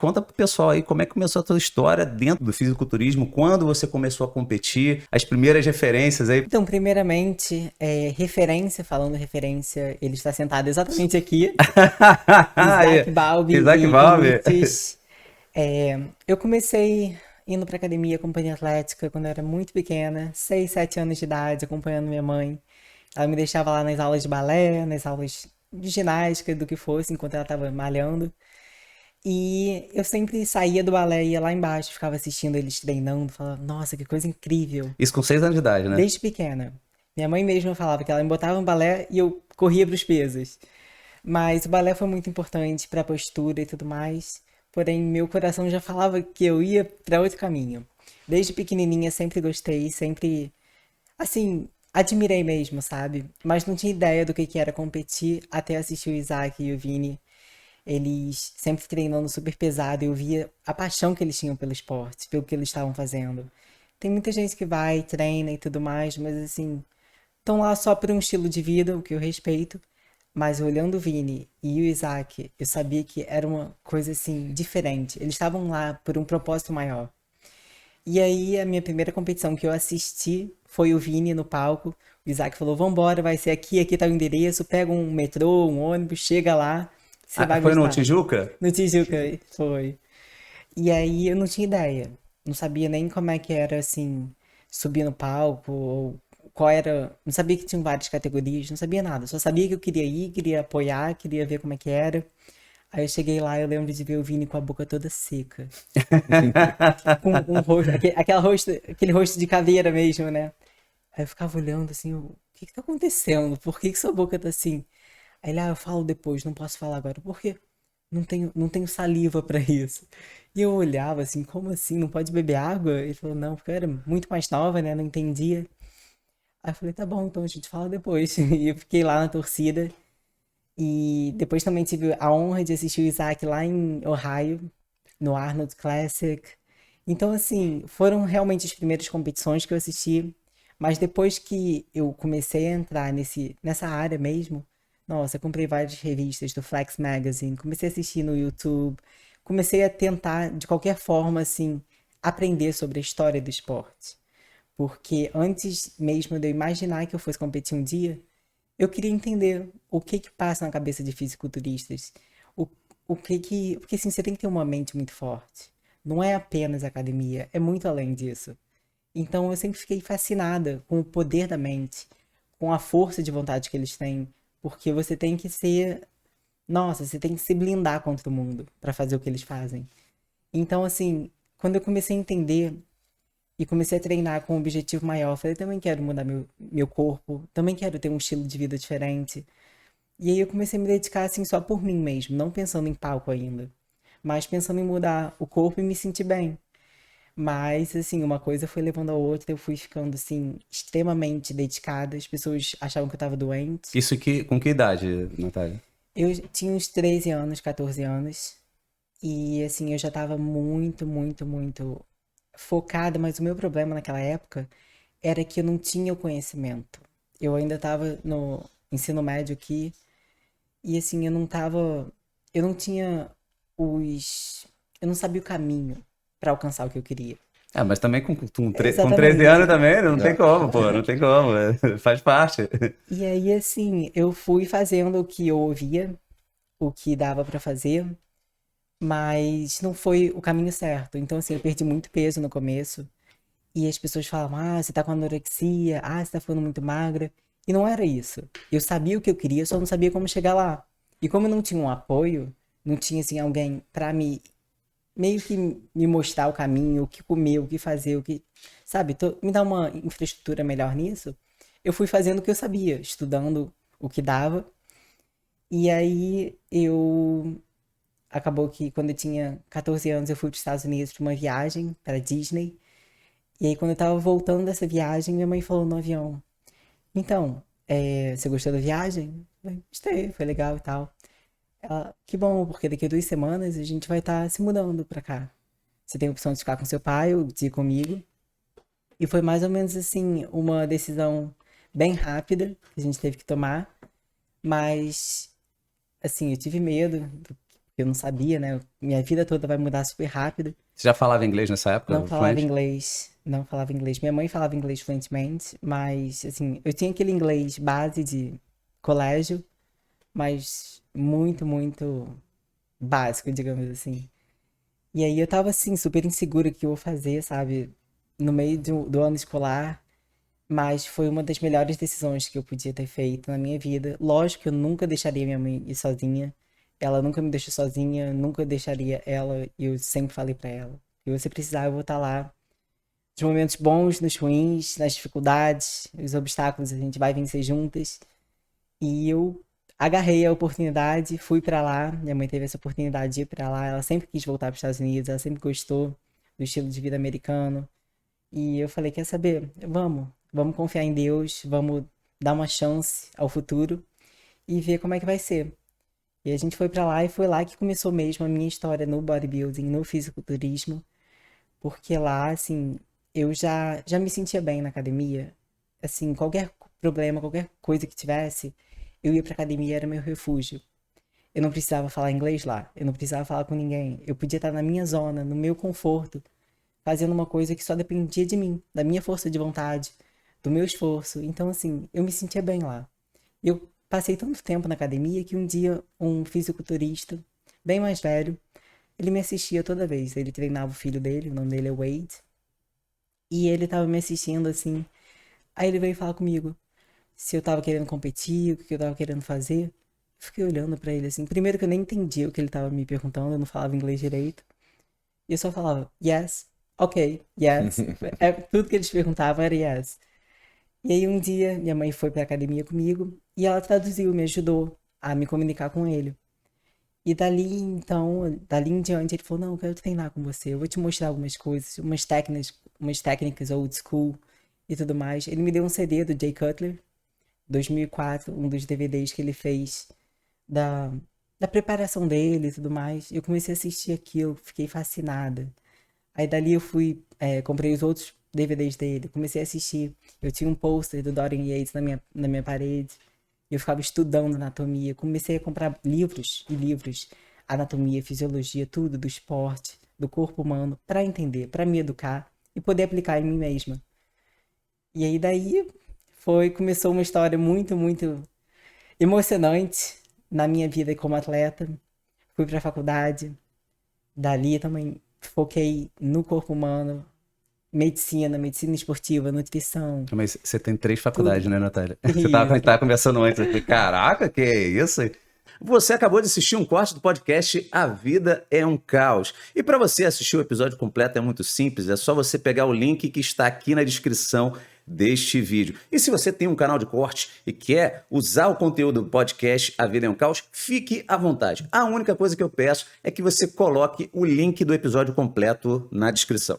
Conta pro pessoal aí como é que começou a tua história dentro do fisiculturismo, quando você começou a competir, as primeiras referências aí. Então, primeiramente, falando referência, ele está sentado exatamente aqui, Isaac Balbi Isaac e Balbi. Vinícius. Eu comecei indo para academia, companhia atlética, quando eu era muito pequena, 6, 7 anos de idade, acompanhando minha mãe. Ela me deixava lá nas aulas de balé, nas aulas de ginástica, do que fosse, enquanto ela estava malhando. E eu sempre saía do balé, ia lá embaixo, ficava assistindo eles treinando, falava, nossa, que coisa incrível. Isso com 6 anos de idade, né? Desde pequena. Minha mãe mesma falava que ela me botava no balé e eu corria para os pesos. Mas o balé foi muito importante para a postura e tudo mais. Porém, meu coração já falava que eu ia para outro caminho. Desde pequenininha sempre gostei, sempre, assim, admirei mesmo, sabe? Mas não tinha ideia do que era competir até assistir o Isaac e o Vini. Eles sempre treinando super pesado e eu via a paixão que eles tinham pelo esporte, pelo que eles estavam fazendo. Tem muita gente que vai, treina e tudo mais, mas assim, estão lá só por um estilo de vida, o que eu respeito. Mas olhando o Vini e o Isaac, eu sabia que era uma coisa assim, diferente. Eles estavam lá por um propósito maior. E aí, a minha primeira competição que eu assisti foi o Vini no palco. O Isaac falou: Vambora, vai ser aqui, aqui tá o endereço. Pega um metrô, um ônibus, chega lá, você vai Foi no gostar. Tijuca? No Tijuca, foi. E aí eu não tinha ideia. Não sabia nem como é que era, assim, subir no palco, ou qual era. Não sabia que tinham várias categorias, não sabia nada. Só sabia que eu queria ir, queria apoiar, queria ver como é que era. Aí eu cheguei lá, eu lembro de ver o Vini com a boca toda seca. Assim, com um rosto, aquele rosto de caveira mesmo, né? Aí eu ficava olhando assim, o que que tá acontecendo? Por que que sua boca tá assim? Aí ele, eu falo depois, não posso falar agora. Por quê? Não tenho saliva pra isso. E eu olhava assim, como assim? Não pode beber água? Ele falou, não, porque eu era muito mais nova, né? Não entendia. Aí eu falei, tá bom, então a gente fala depois. E eu fiquei lá na torcida. E depois também tive a honra de assistir o Isaac lá em Ohio, no Arnold Classic. Então, assim, foram realmente as primeiras competições que eu assisti. Mas depois que eu comecei a entrar nessa área mesmo, nossa, eu comprei várias revistas do Flex Magazine, comecei a assistir no YouTube, comecei a tentar, de qualquer forma, assim, aprender sobre a história do esporte. Porque antes mesmo de eu imaginar que eu fosse competir um dia, eu queria entender o que que passa na cabeça de fisiculturistas. O, o que que... Porque assim, você tem que ter uma mente muito forte. Não é apenas academia, é muito além disso. Então eu sempre fiquei fascinada com o poder da mente, com a força de vontade que eles têm, porque você tem que ser, nossa, você tem que se blindar contra o mundo para fazer o que eles fazem. Então assim, quando eu comecei a entender e comecei a treinar com um objetivo maior, eu falei, também quero mudar meu corpo, também quero ter um estilo de vida diferente. E aí eu comecei a me dedicar assim só por mim mesmo, não pensando em palco ainda, mas pensando em mudar o corpo e me sentir bem. Mas, assim, uma coisa foi levando a outra, eu fui ficando, assim, extremamente dedicada. As pessoas achavam que eu tava doente. Com que idade, Natália? Eu tinha uns 13 anos, 14 anos. E, assim, eu já tava muito, muito, muito focada. Mas o meu problema naquela época era que eu não tinha o conhecimento. Eu ainda tava no ensino médio aqui. E, assim, eu não tava. Eu não tinha os. Eu não sabia o caminho para alcançar o que eu queria. Ah, mas também com 13 anos Exatamente. também, não tem como, pô, não tem como, faz parte. E aí, assim, eu fui fazendo o que eu ouvia, o que dava pra fazer, mas não foi o caminho certo. Então, assim, eu perdi muito peso no começo. E as pessoas falavam, você tá com anorexia, você tá ficando muito magra. E não era isso. Eu sabia o que eu queria, só não sabia como chegar lá. E como eu não tinha um apoio, não tinha, assim, alguém pra meio que me mostrar o caminho, o que comer, o que fazer, o que, sabe, me dar uma infraestrutura melhor nisso, eu fui fazendo o que eu sabia, estudando o que dava. E aí eu acabou que quando eu tinha 14 anos eu fui para os Estados Unidos para uma viagem para Disney. E aí quando eu tava voltando dessa viagem, minha mãe falou no avião: "Então, você gostou da viagem?" Eu falei, gostei, foi legal e tal. Ela, que bom, porque daqui a 2 semanas a gente vai estar se mudando pra cá. Você tem a opção de ficar com seu pai ou de ir comigo. E foi mais ou menos assim, uma decisão bem rápida que a gente teve que tomar. Mas, assim, eu tive medo, Eu não sabia, né? Minha vida toda vai mudar super rápido. Você já falava inglês nessa época? Não falava inglês, não falava inglês. Minha mãe falava inglês fluentemente, mas, assim, eu tinha aquele inglês base de colégio, mas muito, muito básico, digamos assim. E aí eu tava, assim, super insegura o que eu vou fazer, sabe? No meio do ano escolar, mas foi uma das melhores decisões que eu podia ter feito na minha vida. Lógico que eu nunca deixaria minha mãe ir sozinha. Ela nunca me deixou sozinha, nunca deixaria ela, e eu sempre falei pra ela. Se você precisar, eu vou estar lá. Nos momentos bons, nos ruins, nas dificuldades, os obstáculos, a gente vai vencer juntas. E eu agarrei a oportunidade, fui pra lá. Minha mãe teve essa oportunidade de ir pra lá. Ela sempre quis voltar para os Estados Unidos, ela sempre gostou do estilo de vida americano. E eu falei, quer saber? Vamos confiar em Deus, vamos dar uma chance ao futuro e ver como é que vai ser. E a gente foi pra lá e foi lá que começou mesmo a minha história no bodybuilding, no fisiculturismo, porque lá, assim, eu já me sentia bem na academia. Assim, qualquer problema, qualquer coisa que tivesse, eu ia pra academia, era meu refúgio. Eu não precisava falar inglês lá, eu não precisava falar com ninguém. Eu podia estar na minha zona, no meu conforto, fazendo uma coisa que só dependia de mim, da minha força de vontade, do meu esforço. Então, assim, eu me sentia bem lá. Eu passei tanto tempo na academia que um dia um fisiculturista, bem mais velho, ele me assistia toda vez. Ele treinava o filho dele, o nome dele é Wade, e ele tava me assistindo assim. Aí ele veio falar comigo se eu tava querendo competir, o que eu tava querendo fazer. Eu fiquei olhando pra ele assim. Primeiro que eu nem entendia o que ele tava me perguntando, eu não falava inglês direito. E eu só falava, yes, ok, yes. Tudo que eles perguntavam era yes. E aí um dia minha mãe foi pra academia comigo e ela traduziu, me ajudou a me comunicar com ele. E dali então, dali em diante ele falou, não, eu quero treinar com você, eu vou te mostrar algumas coisas, umas técnicas old school e tudo mais. Ele me deu um CD do Jay Cutler, 2004, um dos DVDs que ele fez da, da preparação dele e tudo mais. Eu comecei a assistir aquilo, fiquei fascinada. Aí dali eu fui, comprei os outros DVDs dele, comecei a assistir. Eu tinha um pôster do Dorian Yates na minha parede. Eu ficava estudando anatomia. Comecei a comprar livros e livros, anatomia, fisiologia, tudo do esporte, do corpo humano, para entender, para me educar e poder aplicar em mim mesma. E aí daí começou uma história muito, muito emocionante na minha vida como atleta. Fui para a faculdade, dali também foquei no corpo humano, medicina esportiva, nutrição, Mas você tem 3 faculdades, tudo. né, Natália? A gente Isso. tava conversando antes. Eu falei, caraca, que é isso? Você acabou de assistir um corte do podcast A Vida é um Caos. E para você assistir o episódio completo é muito simples, é só você pegar o link que está aqui na descrição deste vídeo. E se você tem um canal de corte e quer usar o conteúdo do podcast A Vida é um Caos, fique à vontade. A única coisa que eu peço é que você coloque o link do episódio completo na descrição.